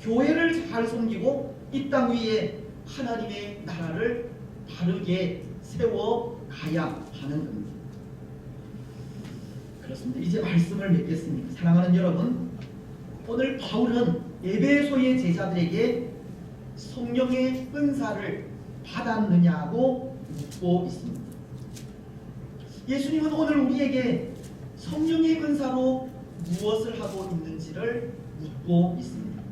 교회를 잘 섬기고 이 땅 위에 하나님의 나라를 바르게 세워가야 하는 겁니다. 그렇습니다. 이제 말씀을 맺겠습니다. 사랑하는 여러분, 오늘 바울은 에베소의 제자들에게 성령의 은사를 받았느냐고 묻고 있습니다. 예수님은 오늘 우리에게 성령의 은사로 무엇을 하고 있는지를 묻고 있습니다.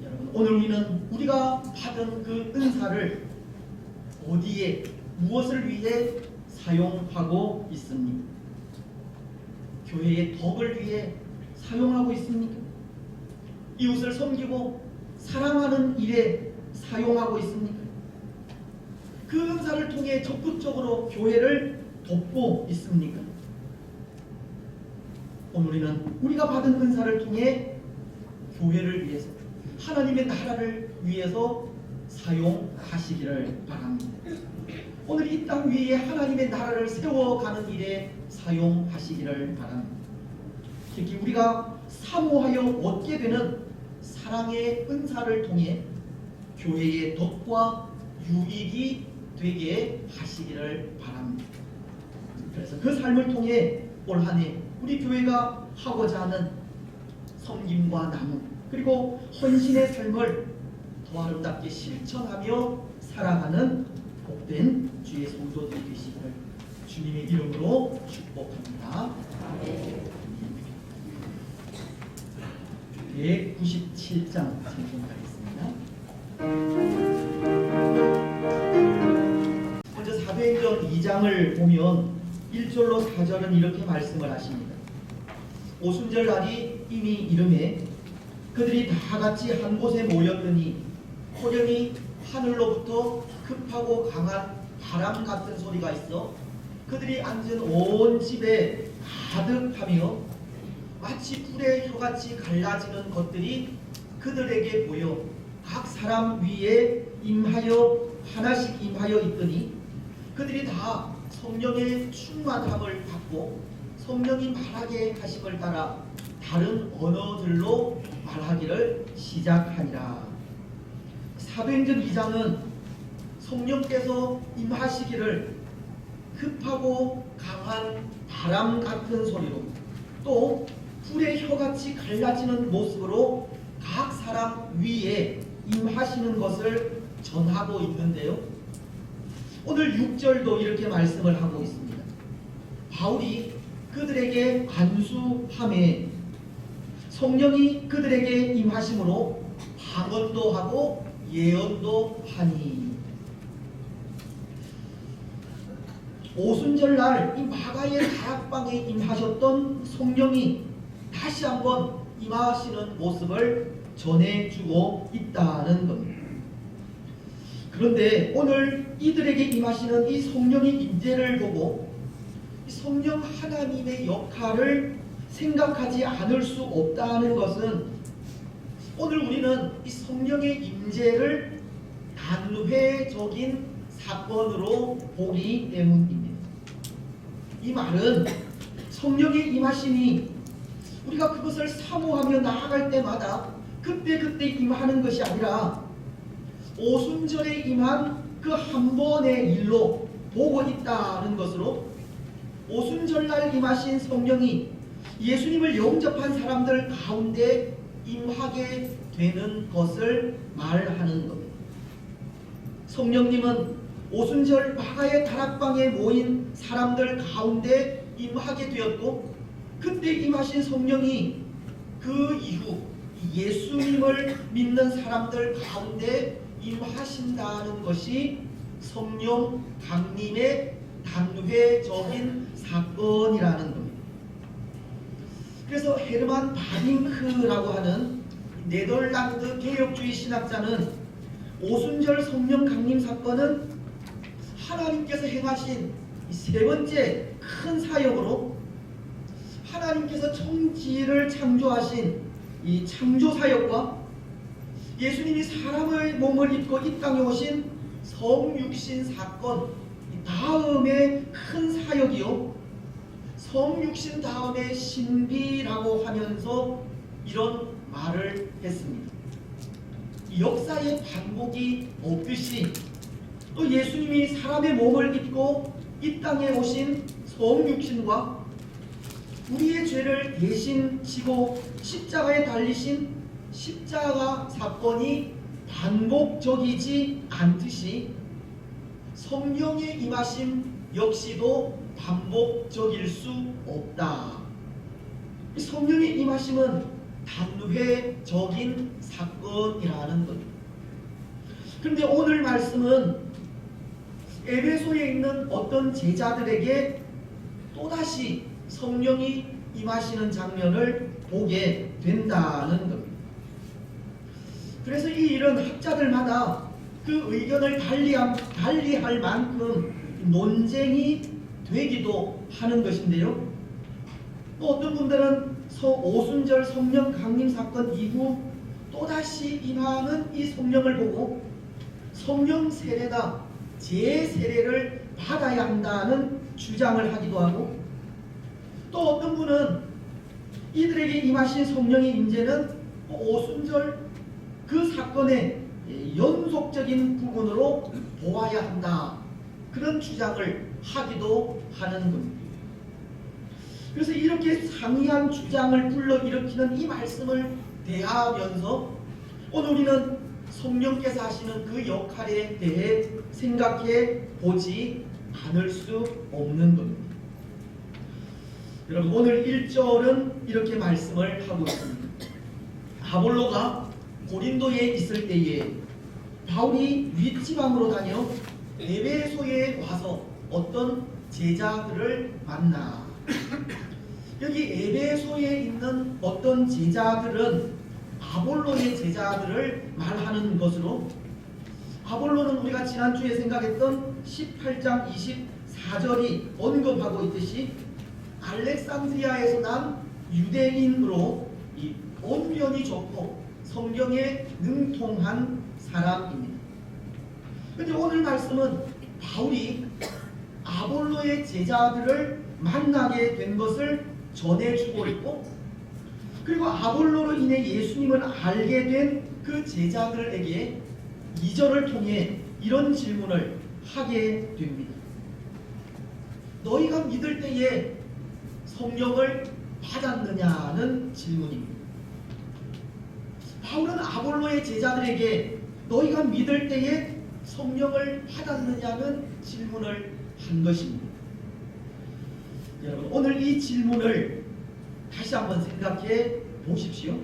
여러분, 오늘 우리는 우리가 받은 그 은사를 어디에 무엇을 위해 사용하고 있습니까? 교회의 덕을 위해 사용하고 있습니까? 이웃을 섬기고 사랑하는 일에 사용하고 있습니까? 그 은사를 통해 적극적으로 교회를 돕고 있습니까? 오늘 우리는 우리가 받은 은사를 통해 교회를 위해서, 하나님의 나라를 위해서 사용하시기를 바랍니다. 오늘 이 땅 위에 하나님의 나라를 세워가는 일에 사용하시기를 바랍니다. 특히 우리가 사모하여 얻게 되는 사랑의 은사를 통해 교회의 덕과 유익이 되게 하시기를 바랍니다. 그래서 그 삶을 통해 올 한 해 우리 교회가 하고자 하는 섬김과 나눔 그리고 헌신의 삶을 더 아름답게 실천하며 살아가는 복된 주의 성도들이 되시기를 주님의 이름으로 축복합니다. 197장 참고하겠습니다. 먼저 사도행전 2장을 보면 1절로 4절은 이렇게 말씀을 하십니다. 오순절 날이 이미 이르매 그들이 다 같이 한 곳에 모였더니 호련히 하늘로부터 급하고 강한 바람 같은 소리가 있어 그들이 앉은 온 집에 가득하며 마치 불의 혀같이 갈라지는 것들이 그들에게 보여 각 사람 위에 임하여 하나씩 임하여 있더니 그들이 다 성령의 충만함을 받고 성령이 말하게 하심을 따라 다른 언어들로 말하기를 시작하니라. 사도행전 2장은 성령께서 임하시기를 급하고 강한 바람 같은 소리로 또 불의 혀같이 갈라지는 모습으로 각 사람 위에 임하시는 것을 전하고 있는데요. 오늘 6절도 이렇게 말씀을 하고 있습니다. 바울이 그들에게 안수함에 성령이 그들에게 임하심으로 방언도 하고 예언도 하니. 오순절날 이 마가의 다락방에 임하셨던 성령이 다시 한번 임하시는 모습을 전해주고 있다는 겁니다. 그런데 오늘 이들에게 임하시는 이 성령의 임재를 보고 이 성령 하나님의 역할을 생각하지 않을 수 없다는 것은 오늘 우리는 이 성령의 임재를 단회적인 사건으로 보기 때문입니다. 이 말은 성령의 임하심이 우리가 그것을 사모하며 나아갈 때마다 그때그때 임하는 것이 아니라 오순절에 임한 그 한 번의 일로 보고 있다는 것으로 오순절날 임하신 성령이 예수님을 영접한 사람들 가운데 임하게 되는 것을 말하는 겁니다. 성령님은 오순절 마가의 다락방에 모인 사람들 가운데 임하게 되었고 그때 임하신 성령이 그 이후 예수님을 믿는 사람들 가운데 임하신다는 것이 성령 강림의 단회적인 사건이라는 겁니다. 그래서 헤르만 바빙크라고 하는 네덜란드 개혁주의 신학자는 오순절 성령 강림 사건은 하나님께서 행하신 세 번째 큰 사역으로 하나님께서 천지를 창조하신 이 창조 사역과 예수님이 사람의 몸을 입고 이 땅에 오신 성육신 사건 다음에 큰 사역이요 성육신 다음에 신비라고 하면서 이런 말을 했습니다. 역사의 반복이 없듯이 또 예수님이 사람의 몸을 입고 이 땅에 오신 성육신과 우리의 죄를 대신 지고 십자가에 달리신 십자가 사건이 반복적이지 않듯이 성령의 임하심 역시도 반복적일 수 없다. 성령의 임하심은 단회적인 사건이라는 것. 그런데 오늘 말씀은 에베소에 있는 어떤 제자들에게 또다시 성령이 임하시는 장면을 보게 된다는 겁니다. 그래서 이 일은 학자들마다 그 의견을 달리할 만큼 논쟁이 되기도 하는 것인데요. 또 어떤 분들은 오순절 성령 강림 사건 이후 또다시 임하는 이 성령을 보고 성령 세례다, 제세례를 받아야 한다는 주장을 하기도 하고, 또 어떤 분은 이들에게 임하신 성령의 임재는 오순절 그 사건의 연속적인 부분으로 보아야 한다, 그런 주장을 하기도 하는 겁니다. 그래서 이렇게 상이한 주장을 불러일으키는 이 말씀을 대하면서 오늘 우리는 성령께서 하시는 그 역할에 대해 생각해 보지 않을 수 없는 겁니다. 여러분, 오늘 1절은 이렇게 말씀을 하고 있습니다. 아볼로가 고린도에 있을 때에 바울이 윗지방으로 다녀 에베소에 와서 어떤 제자들을 만나. 여기 에베소에 있는 어떤 제자들은 아볼로의 제자들을 말하는 것으로, 아볼로는 우리가 지난주에 생각했던 18장 24절이 언급하고 있듯이 알렉산드리아에서 난 유대인으로 이 언변이 좋고 성경에 능통한 사람입니다. 그런데 오늘 말씀은 바울이 아볼로의 제자들을 만나게 된 것을 전해주고 있고, 그리고 아볼로로 인해 예수님을 알게 된 그 제자들에게 2절을 통해 이런 질문을 하게 됩니다. 너희가 믿을 때에 성령을 받았느냐는 질문입니다. 바울은 아볼로의 제자들에게 너희가 믿을 때에 성령을 받았느냐는 질문을 한 것입니다. 여러분, 오늘 이 질문을 다시 한번 생각해 보십시오.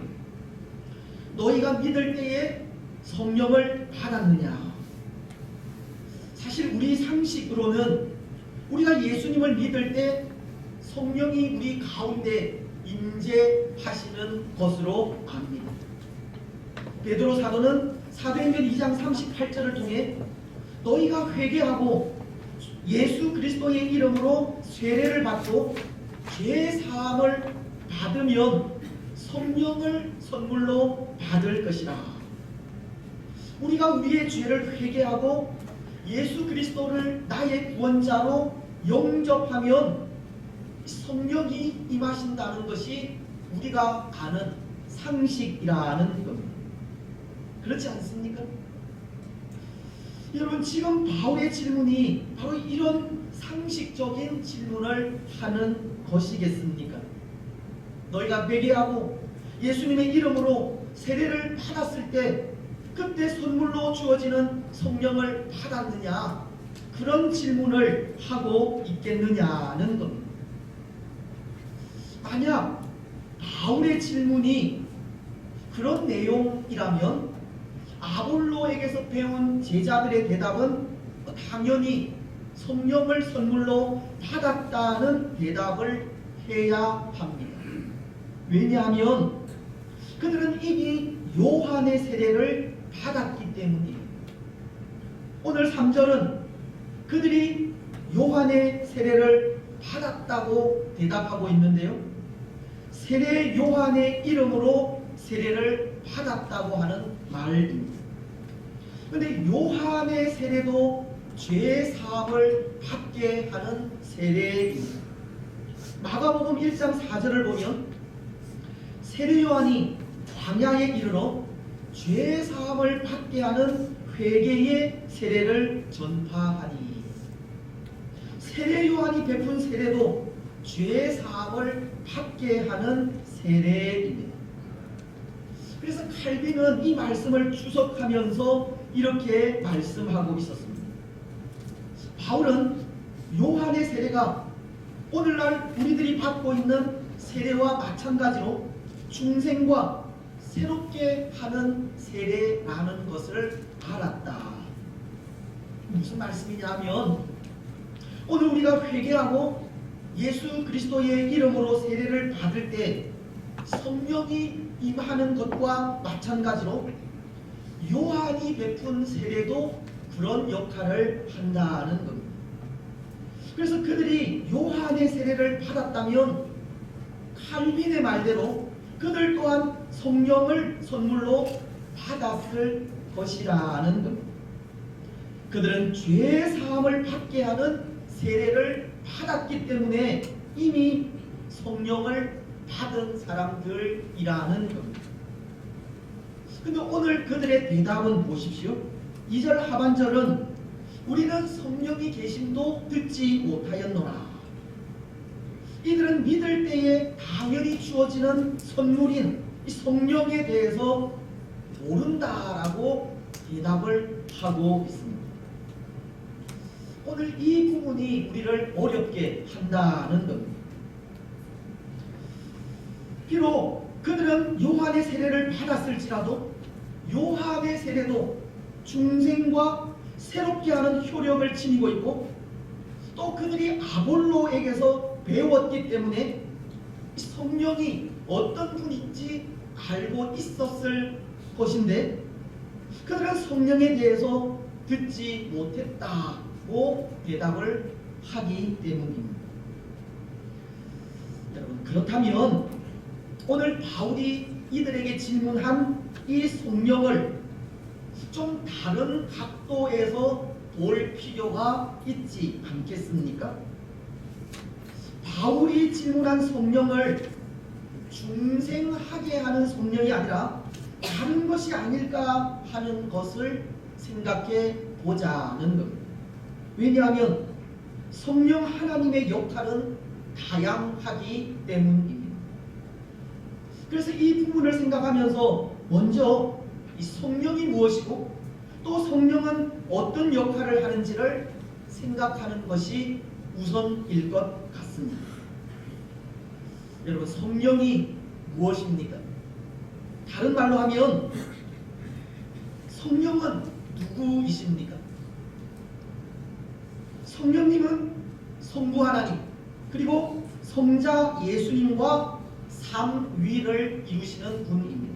너희가 믿을 때에 성령을 받았느냐? 사실 우리 상식으로는 우리가 예수님을 믿을 때 성령이 우리 가운데 임재하시는 것으로 압니다. 베드로 사도는 사도행전 2장 38절을 통해 너희가 회개하고 예수 그리스도의 이름으로 세례를 받고 죄 사함을 받으면 성령을 선물로 받을 것이라. 우리가 우리의 죄를 회개하고 예수 그리스도를 나의 구원자로 영접하면 성령이 임하신다는 것이 우리가 아는 상식이라는 겁니다. 그렇지 않습니까? 여러분, 지금 바울의 질문이 바로 이런 상식적인 질문을 하는 것이겠습니까? 너희가 회개하고 예수님의 이름으로 세례를 받았을 때 그때 선물로 주어지는 성령을 받았느냐, 그런 질문을 하고 있겠느냐는 겁니다. 만약 바울의 질문이 그런 내용이라면 아볼로에게서 배운 제자들의 대답은 당연히 성령을 선물로 받았다는 대답을 해야 합니다. 왜냐하면 그들은 이미 요한의 세례를 받았기 때문입니다. 오늘 3절은 그들이 요한의 세례를 받았다고 대답하고 있는데요, 세례 요한의 이름으로 세례를 받았다고 하는 말입니다. 그런데 요한의 세례도 죄 사함을 받게 하는 세례입니다. 마가복음 1장 4절을 보면 세례 요한이 광야에 이르러 죄 사함을 받게 하는 회개의 세례를 전파하니, 세례 요한이 베푼 세례도 죄 사함을 받게 하는 세례입니다. 그래서 칼빈은 이 말씀을 추석하면서 이렇게 말씀하고 있었습니다. 바울은 요한의 세례가 오늘날 우리들이 받고 있는 세례와 마찬가지로 중생과 새롭게 하는 세례라는 것을 알았다. 무슨 말씀이냐면, 오늘 우리가 회개하고 예수 그리스도의 이름으로 세례를 받을 때 성령이 임하는 것과 마찬가지로 요한이 베푼 세례도 그런 역할을 한다는 겁니다. 그래서 그들이 요한의 세례를 받았다면 칼빈의 말대로 그들 또한 성령을 선물로 받았을 것이라는 겁니다. 그들은 죄 사함을 받게 하는 세례를 받았기 때문에 이미 성령을 받은 사람들이라는 겁니다. 근데 오늘 그들의 대답은 보십시오. 2절 하반절은 우리는 성령이 계심도 듣지 못하였노라. 이들은 믿을 때에 당연히 주어지는 선물인 이 성령에 대해서 모른다라고 대답을 하고 있습니다. 오늘 이 부분이 우리를 어렵게 한다는 겁니다. 비록 그들은 요한의 세례를 받았을지라도 요한의 세례도 중생과 새롭게 하는 효력을 지니고 있고, 또 그들이 아볼로에게서 배웠기 때문에 성령이 어떤 분인지 알고 있었을 것인데 그들은 성령에 대해서 듣지 못했다고 대답을 하기 때문입니다. 여러분, 그렇다면 오늘 바울이 이들에게 질문한 이 성령을 좀 다른 각도에서 볼 필요가 있지 않겠습니까? 바울이 질문한 성령을 중생하게 하는 성령이 아니라 다른 것이 아닐까 하는 것을 생각해 보자는 겁니다. 왜냐하면 성령 하나님의 역할은 다양하기 때문입니다. 그래서 이 부분을 생각하면서 먼저 이 성령이 무엇이고 또 성령은 어떤 역할을 하는지를 생각하는 것이 우선일 것 같습니다. 여러분, 성령이 무엇입니까? 다른 말로 하면 성령은 누구이십니까? 성령님은 성부 하나님 그리고 성자 예수님과 삼위를 이루시는 분입니다.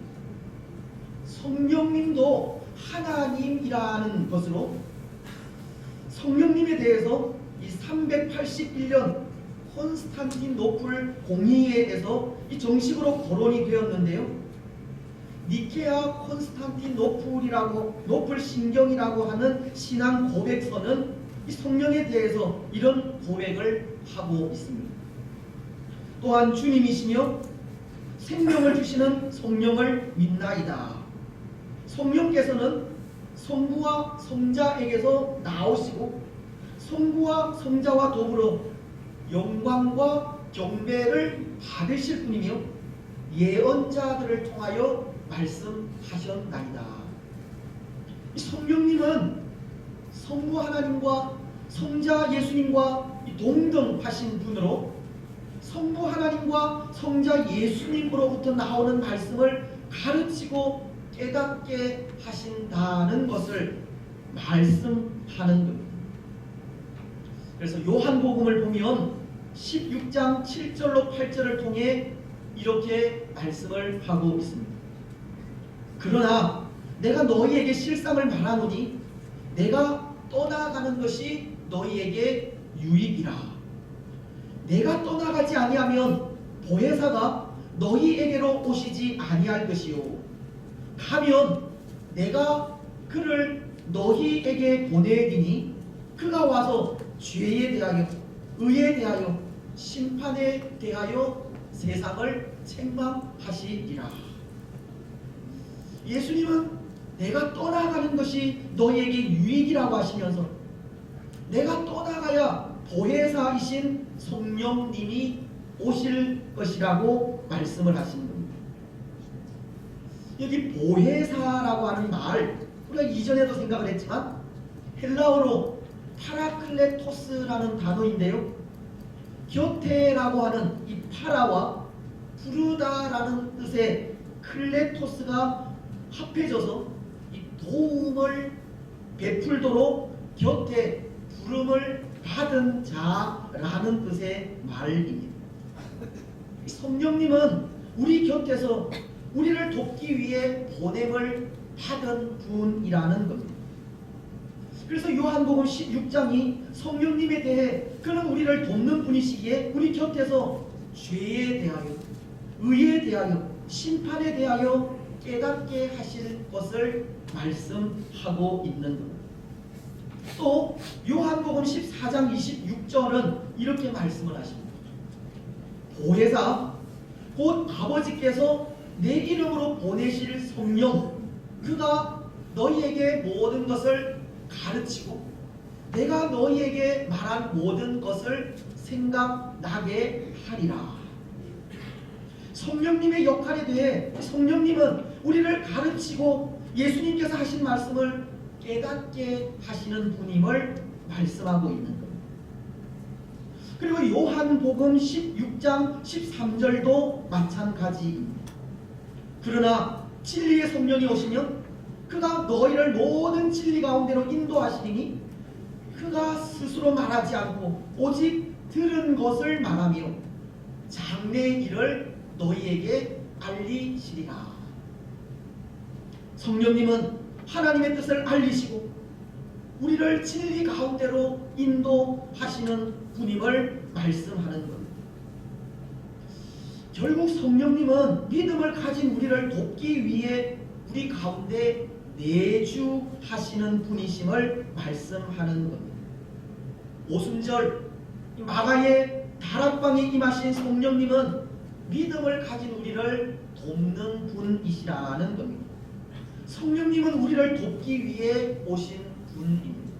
성령님도 하나님이라는 것으로 성령님에 대해서 이 381년 콘스탄티노플 공의회에서 이 정식으로 거론이 되었는데요. 니케아 콘스탄티노플이라고 노플 신경이라고 하는 신앙 고백서는 이 성령에 대해서 이런 고백을 하고 있습니다. 또한 주님이시며 생명을 주시는 성령을 믿나이다. 성령께서는 성부와 성자에게서 나오시고 성부와 성자와 더불어 영광과 경배를 받으실 분이며 예언자들을 통하여 말씀하셨나이다. 성령님은 성부 하나님과 성자 예수님과 동등하신 분으로 성부 하나님과 성자 예수님으로부터 나오는 말씀을 가르치고 깨닫게 하신다는 것을 말씀하는 겁니다. 그래서 요한복음을 보면 16장 7절로 8절을 통해 이렇게 말씀을 하고 있습니다. 그러나 내가 너희에게 실상을 말하노니 내가 떠나가는 것이 너희에게 유익이라. 내가 떠나가지 아니하면 보혜사가 너희에게로 오시지 아니할 것이요 가면 내가 그를 너희에게 보내리니 그가 와서 죄에 대하여 의에 대하여 심판에 대하여 세상을 책망하시리라. 예수님은 내가 떠나가는 것이 너희에게 유익이라고 하시면서 내가 떠나가야 보혜사이신 성령님이 오실 것이라고 말씀을 하시는 겁니다. 여기 보혜사라고 하는 말, 우리가 이전에도 생각을 했지만 헬라어로 파라클레토스라는 단어인데요, 곁에라고 하는 이 파라와 부르다라는 뜻의 클레토스가 합해져서 이 도움을 베풀도록 곁에 부름을 받은 자라는 뜻의 말입니다. 성령님은 우리 곁에서 우리를 돕기 위해 보냄을 받은 분이라는 겁니다. 그래서 요한복음 16장이 성령님에 대해 그는 우리를 돕는 분이시기에 우리 곁에서 죄에 대하여, 의에 대하여, 심판에 대하여 깨닫게 하실 것을 말씀하고 있는 겁니다. 또 요한복음 14장 26절은 이렇게 말씀을 하십니다. 보혜사 곧 아버지께서 내 이름으로 보내실 성령, 그가 너희에게 모든 것을 가르치고 내가 너희에게 말한 모든 것을 생각나게 하리라. 성령님의 역할에 대해 성령님은 우리를 가르치고 예수님께서 하신 말씀을 깨닫게 하시는 분임을 말씀하고 있는 겁니다. 그리고 요한복음 16장 13절도 마찬가지입니다. 그러나 진리의 성령이 오시면 그가 너희를 모든 진리 가운데로 인도하시리니 그가 스스로 말하지 않고 오직 들은 것을 말하며 장래의 일을 너희에게 알리시리라. 성령님은 하나님의 뜻을 알리시고 우리를 진리 가운데로 인도하시는 분임을 말씀하는 겁니다. 결국 성령님은 믿음을 가진 우리를 돕기 위해 우리 가운데 내주하시는 분이심을 말씀하는 겁니다. 오순절 마가의 다락방에 임하신 성령님은 믿음을 가진 우리를 돕는 분이시라는 겁니다. 성령님은 우리를 돕기 위해 오신 분입니다.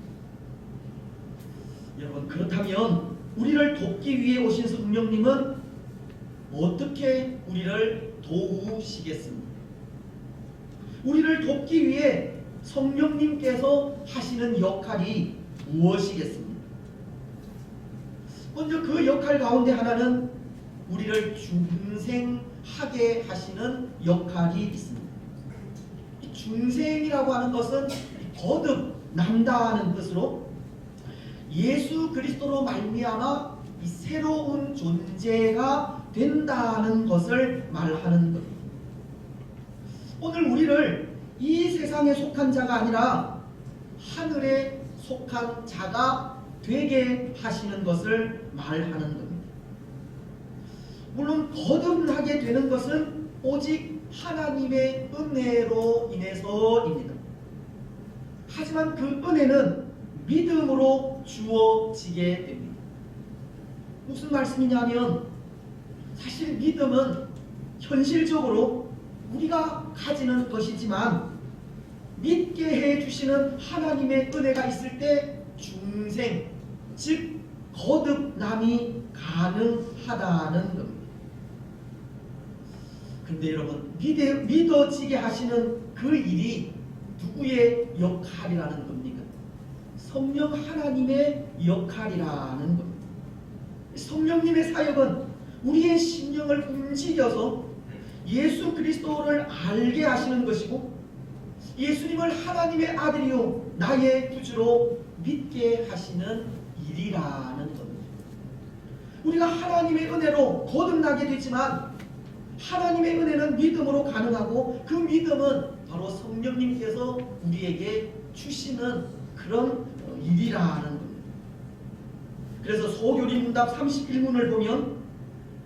여러분, 그렇다면 우리를 돕기 위해 오신 성령님은 어떻게 우리를 도우시겠습니까? 우리를 돕기 위해 성령님께서 하시는 역할이 무엇이겠습니까? 먼저 그 역할 가운데 하나는 우리를 중생하게 하시는 역할이 있습니다. 이 중생이라고 하는 것은 거듭난다는 뜻으로 예수 그리스도로 말미암아 이 새로운 존재가 된다는 것을 말하는 겁니다. 오늘 우리를 이 세상에 속한 자가 아니라 하늘에 속한 자가 되게 하시는 것을 말하는 겁니다. 물론 거듭나게 되는 것은 오직 하나님의 은혜로 인해서입니다. 하지만 그 은혜는 믿음으로 주어지게 됩니다. 무슨 말씀이냐면 사실 믿음은 현실적으로 우리가 가지는 것이지만 믿게 해주시는 하나님의 은혜가 있을 때 중생, 즉 거듭남이 가능하다는 겁니다. 근데 여러분, 믿어지게 하시는 그 일이 누구의 역할이라는 겁니까? 성령 하나님의 역할이라는 겁니다. 성령님의 사역은 우리의 심령을 움직여서 예수 그리스도를 알게 하시는 것이고 예수님을 하나님의 아들이요 나의 구주로 믿게 하시는 일이라는 겁니다. 우리가 하나님의 은혜로 거듭나게 되지만 하나님의 은혜는 믿음으로 가능하고 그 믿음은 바로 성령님께서 우리에게 주시는 그런 일이라는 겁니다. 그래서 소교리 문답 31문을 보면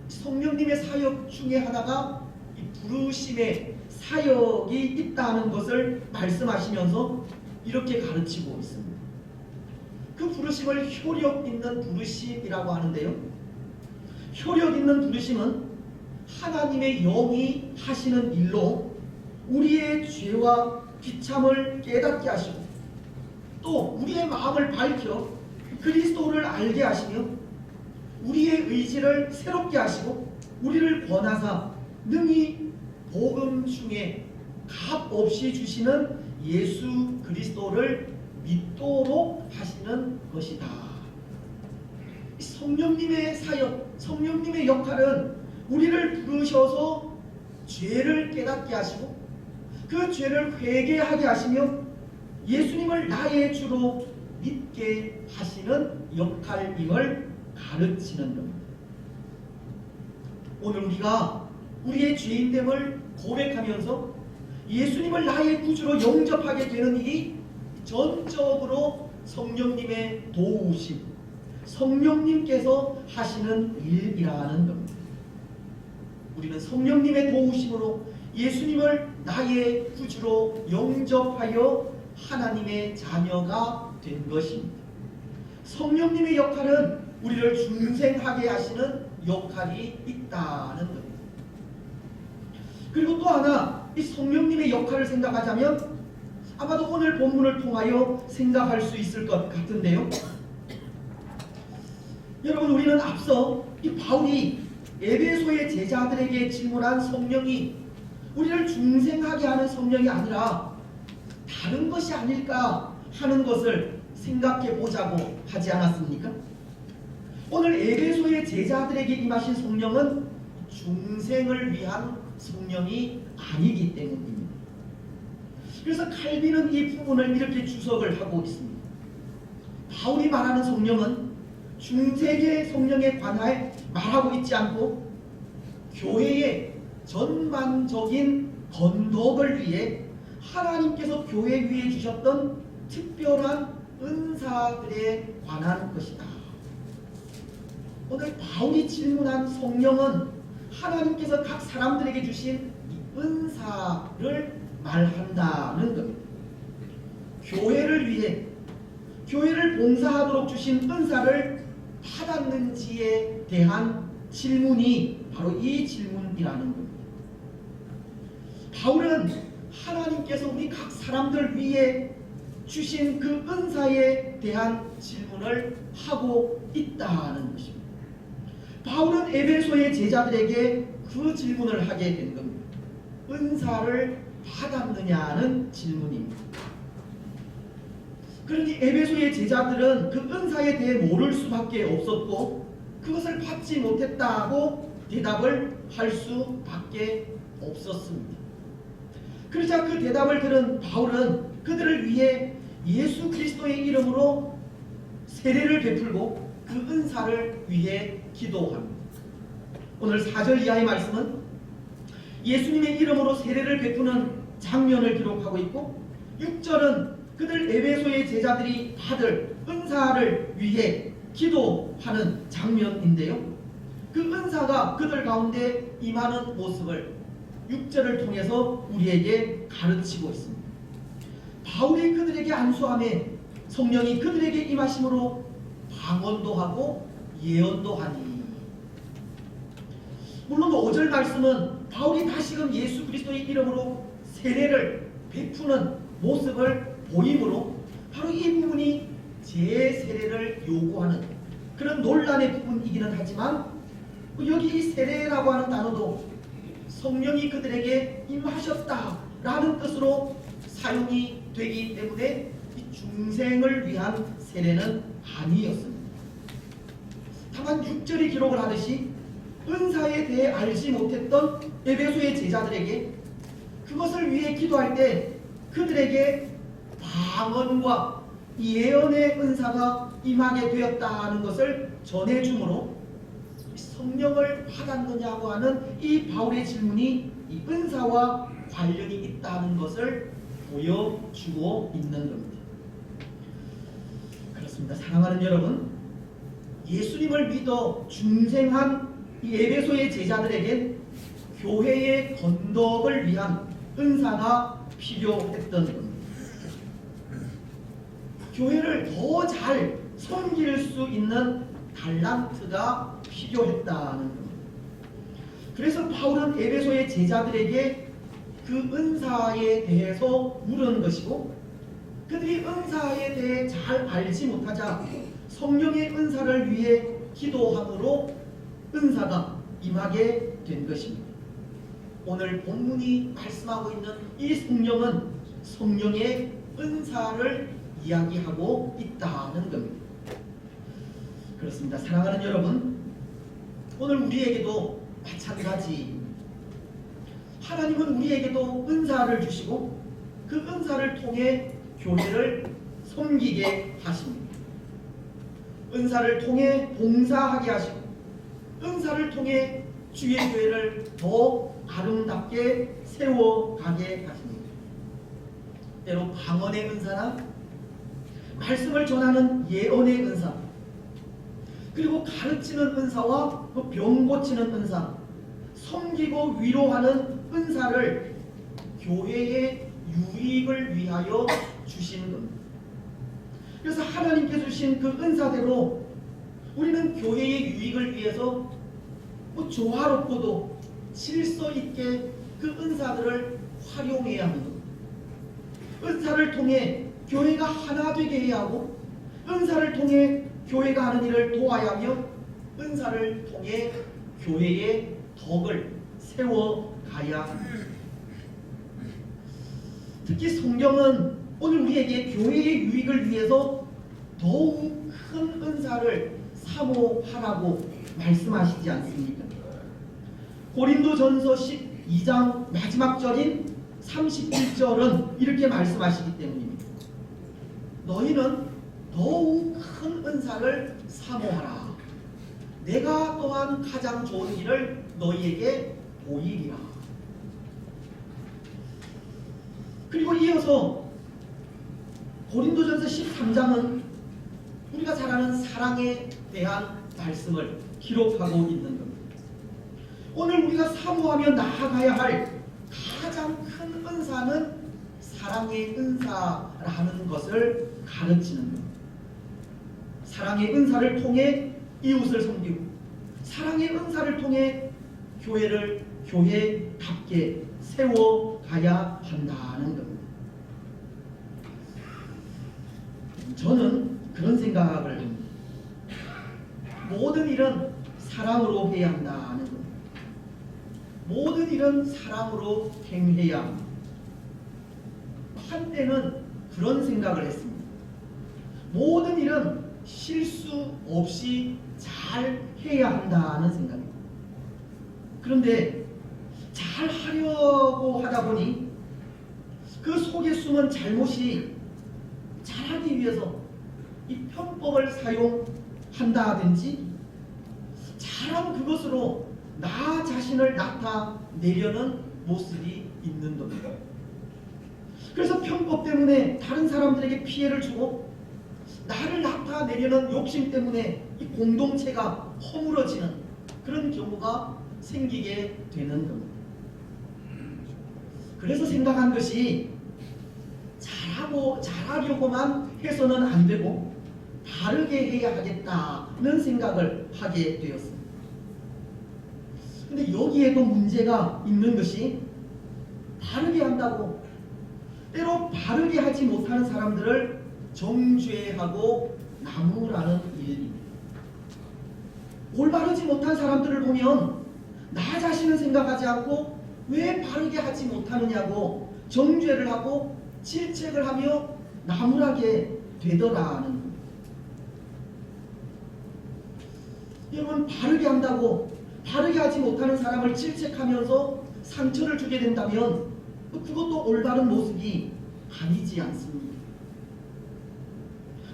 성령님의 사역 중에 하나가 이 부르심의 사역이 있다는 것을 말씀하시면서 이렇게 가르치고 있습니다. 그 부르심을 효력 있는 부르심이라고 하는데요, 효력 있는 부르심은 하나님의 영이 하시는 일로 우리의 죄와 비참을 깨닫게 하시고 또 우리의 마음을 밝혀 그리스도를 알게 하시며 우리의 의지를 새롭게 하시고 우리를 권하사 능히 복음 중에 값 없이 주시는 예수 그리스도를 믿도록 하시는 것이다. 성령님의 사역, 성령님의 역할은 우리를 부르셔서 죄를 깨닫게 하시고 그 죄를 회개하게 하시며 예수님을 나의 주로 믿게 하시는 역할임을 가르치는 겁니다. 오늘 우리가 우리의 죄인됨을 고백하면서 예수님을 나의 구주로 영접하게 되는 일이 전적으로 성령님의 도우심, 성령님께서 하시는 일이라는 겁니다. 우리는 성령님의 도우심으로 예수님을 나의 구주로 영접하여 하나님의 자녀가 된 것입니다. 성령님의 역할은 우리를 중생하게 하시는 역할이 있다는 겁니다. 그리고 또 하나 이 성령님의 역할을 생각하자면 아마도 오늘 본문을 통하여 생각할 수 있을 것 같은데요. 여러분, 우리는 앞서 이 바울이 에베소의 제자들에게 질문한 성령이 우리를 중생하게 하는 성령이 아니라 다른 것이 아닐까 하는 것을 생각해 보자고 하지 않았습니까? 오늘 에베소의 제자들에게 임하신 성령은 중생을 위한 성령이 아니기 때문입니다. 그래서 칼빈은 이 부분을 이렇게 주석을 하고 있습니다. 바울이 말하는 성령은 중생의 성령에 관하여 말하고 있지 않고 교회의 전반적인 건독을 위해 하나님께서 교회 위에 주셨던 특별한 은사들에 관한 것이다. 오늘 바울이 질문한 성령은 하나님께서 각 사람들에게 주신 이 은사를 말한다는 겁니다. 교회를 위해 교회를 봉사하도록 주신 은사를 받았는지에 대한 질문이 바로 이 질문이라는 겁니다. 바울은 하나님께서 우리 각 사람들 위에 주신 그 은사에 대한 질문을 하고 있다는 것입니다. 바울은 에베소의 제자들에게 그 질문을 하게 된 겁니다. 은사를 받았느냐는 질문입니다. 그러니 에베소의 제자들은 그 은사에 대해 모를 수밖에 없었고 그것을 받지 못했다고 대답을 할 수밖에 없었습니다. 그러자 그 대답을 들은 바울은 그들을 위해 예수 그리스도의 이름으로 세례를 베풀고 그 은사를 위해 기도합니다. 오늘 4절 이하의 말씀은 예수님의 이름으로 세례를 베푸는 장면을 기록하고 있고 6절은 그들 에베소의 제자들이 받을 은사를 위해 기도하는 장면인데요. 그 은사가 그들 가운데 임하는 모습을 6절을 통해서 우리에게 가르치고 있습니다. 바울이 그들에게 안수함에 성령이 그들에게 임하심으로 방언도 하고 예언도 하니. 물론 5절 말씀은 바울이 다시금 예수 그리스도의 이름으로 세례를 베푸는 모습을 보이므로 바로 이 부분이 재세례를 요구하는 그런 논란의 부분이기는 하지만 여기 이 세례라고 하는 단어도 성령이 그들에게 임하셨다라는 뜻으로 사용이 되기 때문에 이 중생을 위한 세례는 아니었습니다. 다만 6절이 기록을 하듯이 은사에 대해 알지 못했던 에베소의 제자들에게 그것을 위해 기도할 때 그들에게 방언과 예언의 은사가 임하게 되었다는 것을 전해주므로 성령을 받았느냐고 하는 이 바울의 질문이 이 은사와 관련이 있다는 것을 보여주고 있는 겁니다. 그렇습니다. 사랑하는 여러분, 예수님을 믿어 중생한 이 에베소의 제자들에겐 교회의 건덕을 위한 은사가 필요했던 겁니다. 교회를 더 잘 섬길 수 있는 달란트가 필요했다는 겁니다. 그래서 바울은 에베소의 제자들에게 그 은사에 대해서 물은 것이고, 그들이 은사에 대해 잘 알지 못하자 성령의 은사를 위해 기도함으로 은사가 임하게 된 것입니다. 오늘 본문이 말씀하고 있는 이 성령은 성령의 은사를 이야기하고 있다는 겁니다. 그렇습니다. 사랑하는 여러분, 오늘 우리에게도 마찬가지입니다. 하나님은 우리에게도 은사를 주시고 그 은사를 통해 교회를 섬기게 하십니다. 은사를 통해 봉사하게 하시고 은사를 통해 주의 교회를 더 아름답게 세워가게 하십니다. 때로 방언의 은사나 말씀을 전하는 예언의 은사, 그리고 가르치는 은사와 병 고치는 은사, 섬기고 위로하는 은사를 교회의 유익을 위하여 주시는 겁니다. 그래서 하나님께서 주신 그 은사대로 우리는 교회의 유익을 위해서 조화롭고도 질서 있게 그 은사들을 활용해야 하는 겁니다. 은사를 통해 교회가 하나 되게 해야 하고, 은사를 통해 교회가 하는 일을 도와야 하며, 은사를 통해 교회의 덕을 세워가야 합니다. 특히 성경은 오늘 우리에게 교회의 유익을 위해서 더욱 큰 은사를 사모하라고 말씀하시지 않습니까? 고린도전서 12장 마지막 절인 31절은 이렇게 말씀하시기 때문입니다. 너희는 더욱 큰 은사를 사모하라. 내가 또한 가장 좋은 일을 너희에게 보이리라. 그리고 이어서 고린도전서 13장은 우리가 잘 아는 사랑에 대한 말씀을 기록하고 있는 겁니다. 오늘 우리가 사모하며 나아가야 할 가장 큰 은사는 사랑의 은사라는 것을 가르치는 겁니다. 사랑의 은사를 통해 이웃을 섬기고, 사랑의 은사를 통해 교회를 교회답게 세워가야 한다는 겁니다. 저는 그런 생각을 합니다. 모든 일은 사랑으로 해야 한다는 겁니다. 모든 일은 사랑으로 행해야 합니다. 한때는 그런 생각을 했습니다. 모든 일은 실수 없이 잘 해야 한다는 생각입니다. 그런데 잘 하려고 하다 보니 그 속에 숨은 잘못이 잘하기 위해서 이 편법을 사용한다든지 잘한 그것으로 나 자신을 나타내려는 모습이 있는 겁니다. 그래서 편법 때문에 다른 사람들에게 피해를 주고 나를 나타내려는 욕심 때문에 이 공동체가 허물어지는 그런 경우가 생기게 되는 겁니다. 그래서 생각한 것이 잘하려고만 해서는 안 되고 바르게 해야 하겠다는 생각을 하게 되었습니다. 근데 여기에도 문제가 있는 것이 바르게 한다고 때로 바르게 하지 못하는 사람들을 정죄하고 나무라는 일입니다. 올바르지 못한 사람들을 보면 나 자신은 생각하지 않고 왜 바르게 하지 못하느냐고 정죄를 하고 질책을 하며 나무라게 되더라는 겁니다. 여러분, 바르게 한다고 바르게 하지 못하는 사람을 질책하면서 상처를 주게 된다면 그것도 올바른 모습이 아니지 않습니까?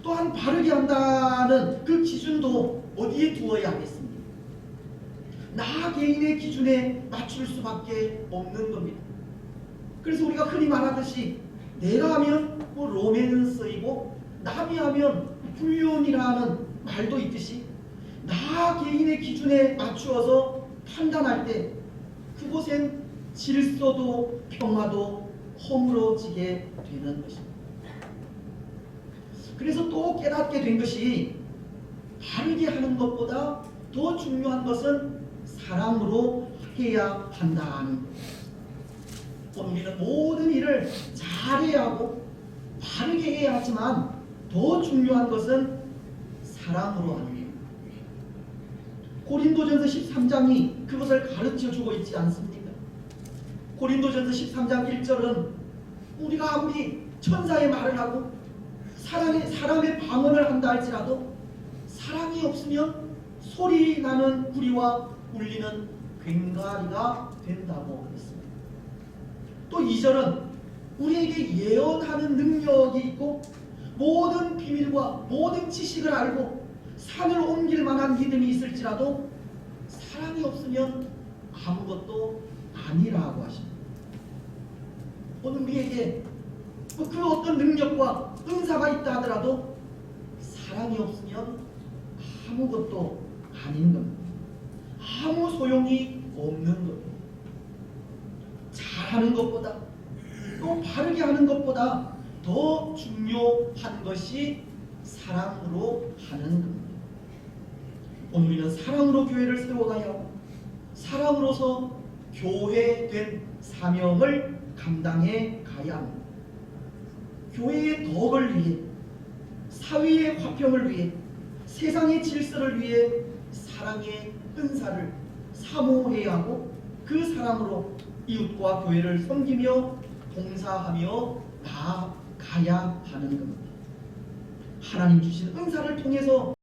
또한 바르게 한다는 그 기준도 어디에 두어야 하겠습니까? 나 개인의 기준에 맞출 수밖에 없는 겁니다. 그래서 우리가 흔히 말하듯이 내가 하면 로맨스이고 남이 하면 불륜이라는 말도 있듯이 나 개인의 기준에 맞추어서 판단할 때 그곳엔 질서도 평화도 허물어지게 되는 것입니다. 그래서 또 깨닫게 된 것이 바르게 하는 것보다 더 중요한 것은 사랑으로 해야 한다는 것. 우리는 모든 일을 잘해야 하고 바르게 해야 하지만 더 중요한 것은 사랑으로 하는 것. 고린도전서 13장이 그것을 가르쳐주고 있지 않습니까? 고린도전서 13장 1절은 우리가 아무리 천사의 말을 하고 사람의 방언을 한다 할지라도 사랑이 없으면 소리 나는 구리와 울리는 괭가리가 된다고 그랬습니다. 또 2절은 우리에게 예언하는 능력이 있고 모든 비밀과 모든 지식을 알고 산을 옮길 만한 믿음이 있을지라도 사랑이 없으면 아무것도 아니라고 하십니다. 오늘 우리에게 그 어떤 능력과 은사가 있다 하더라도 사랑이 없으면 아무것도 아닌 겁니다. 아무 소용이 없는 겁니다. 잘하는 것보다 또 바르게 하는 것보다 더 중요한 것이 사랑으로 하는 겁니다. 오늘 우리는 사랑으로 교회를 세워가야 하고 사랑으로서 교회된 사명을 감당해 가야 합니다. 교회의 덕을 위해, 사회의 화평을 위해, 세상의 질서를 위해 사랑의 은사를 사모해야 하고 그 사랑으로 이웃과 교회를 섬기며 봉사하며 나아가야 하는 겁니다. 하나님 주신 은사를 통해서